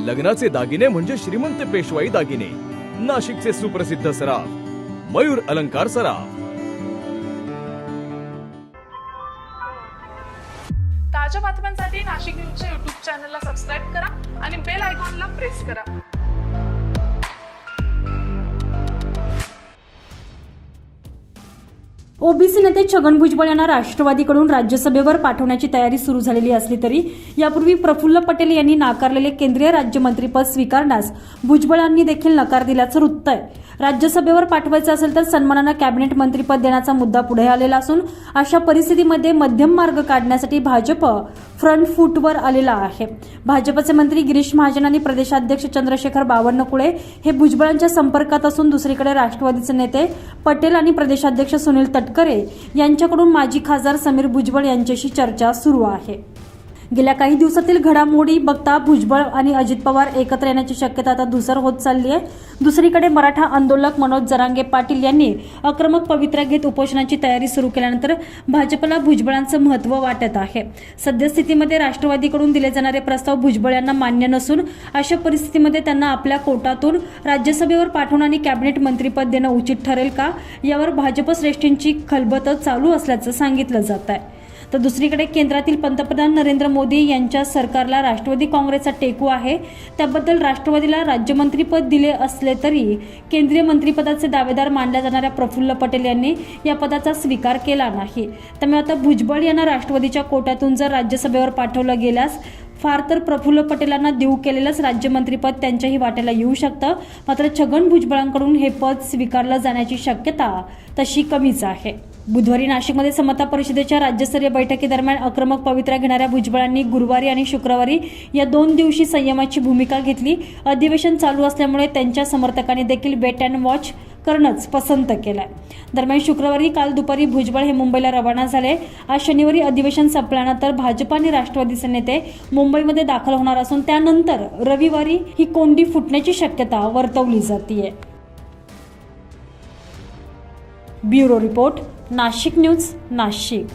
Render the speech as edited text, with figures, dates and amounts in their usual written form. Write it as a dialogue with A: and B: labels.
A: लग्नाचे दागिने म्हणजे श्रीमंत पेशवाई दागिने, नाशिकचे सुप्रसिद्ध सराफ मयूर अलंकार सराफ।
B: ताज्या बातम्यांसाठी नाशिक न्यूजच्या YouTube चॅनलला सबस्क्राईब करा आणि बेल आयकॉनला प्रेस करा।
C: ओबीसी नेते छगन भुजबळ यांना राष्ट्रवादीकडून राज्यसभेवर पाठवण्याची तयारी सुरू झालेली असली तरी यापूर्वी प्रफुल्ल पटेल यांनी नाकारलेले केंद्रीय राज्यमंत्रीपद स्वीकारण्यास भुजबळ यांनी देखील नकार दिल्याचं वृत्त आहे। राज्यसभेवर पाठवायचं असेल तर सन्मानानं कॅबिनेट मंत्रीपद देण्याचा मुद्दा पुढे आलेला असून अशा परिस्थितीमध्ये मध्यम मार्ग काढण्यासाठी भाजप फ्रंट फूटवर आलेला आहे। भाजपचे मंत्री गिरीश महाजन आणि प्रदेशाध्यक्ष चंद्रशेखर बावनकुळे हे भुजबळांच्या संपर्कात असून दुसरीकडे राष्ट्रवादीचे नेते पटेल आणि प्रदेशाध्यक्ष सुनील तटकरे यांच्याकडून माजी खासदार समीर भुजबळ यांच्याशी चर्चा सुरू आहे। गेल्या काही दिवसातील घडामोडी बघता भुजबळ आणि अजित पवार एकत्र येण्याची शक्यता आता धुसर होत चालली आहे। दुसरीकडे मराठा आंदोलक मनोज जरांगे पाटील यांनी आक्रमक पवित्रा घेत उपोषणाची तयारी सुरू केल्यानंतर भाजपला भुजबळांचं महत्त्व वाटत आहे। सद्यस्थितीमध्ये राष्ट्रवादीकडून दिले जाणारे प्रस्ताव भुजबळ यांना मान्य नसून अशा परिस्थितीमध्ये त्यांना आपल्या कोटातून राज्यसभेवर पाठवून आणि कॅबिनेट मंत्रीपद देणं उचित ठरेल का यावर भाजप श्रेष्ठींची खलबत चालू असल्याचं सांगितलं जात आहे। तर दुसरीकडे केंद्रातील पंतप्रधान नरेंद्र मोदी यांच्या सरकारला राष्ट्रवादी काँग्रेसचा टेकू आहे। त्याबद्दल राष्ट्रवादीला राज्यमंत्रीपद दिले असले तरी केंद्रीय मंत्रिपदाचे दावेदार मानल्या जाणाऱ्या प्रफुल्ल पटेल यांनी या पदाचा स्वीकार केला नाही। त्यामुळे आता भुजबळ यांना राष्ट्रवादीच्या कोट्यातून जर राज्यसभेवर पाठवलं गेल्यास फार तर प्रफुल्ल पटेलांना देऊ केलेलंच राज्यमंत्रीपद त्यांच्याही वाट्याला येऊ शकतं। मात्र छगन भुजबळांकडून हे पद स्वीकारलं जाण्याची शक्यता तशी कमीच आहे। बुधवारी नाशिकमध्ये समता परिषदेच्या राज्यस्तरीय बैठकीदरम्यान आक्रमक पवित्रा घेणाऱ्या भुजबळांनी गुरुवारी आणि शुक्रवारी या 2 दिवशी संयमाची भूमिका घेतली। अधिवेशन चालू असल्यामुळे त्यांच्या समर्थकांनी देखील वेट अँड वॉच करणंच पसंत केलंय। दरम्यान शुक्रवारी काल दुपारी भुजबळ हे मुंबईला रवाना झाले। आज शनिवारी अधिवेशन संपल्यानंतर भाजप आणि राष्ट्रवादीचे नेते मुंबईमध्ये दाखल होणार असून त्यानंतर रविवारी ही कोंडी फुटण्याची शक्यता वर्तवली जातीये। Bureau report, Nashik news, Nashik.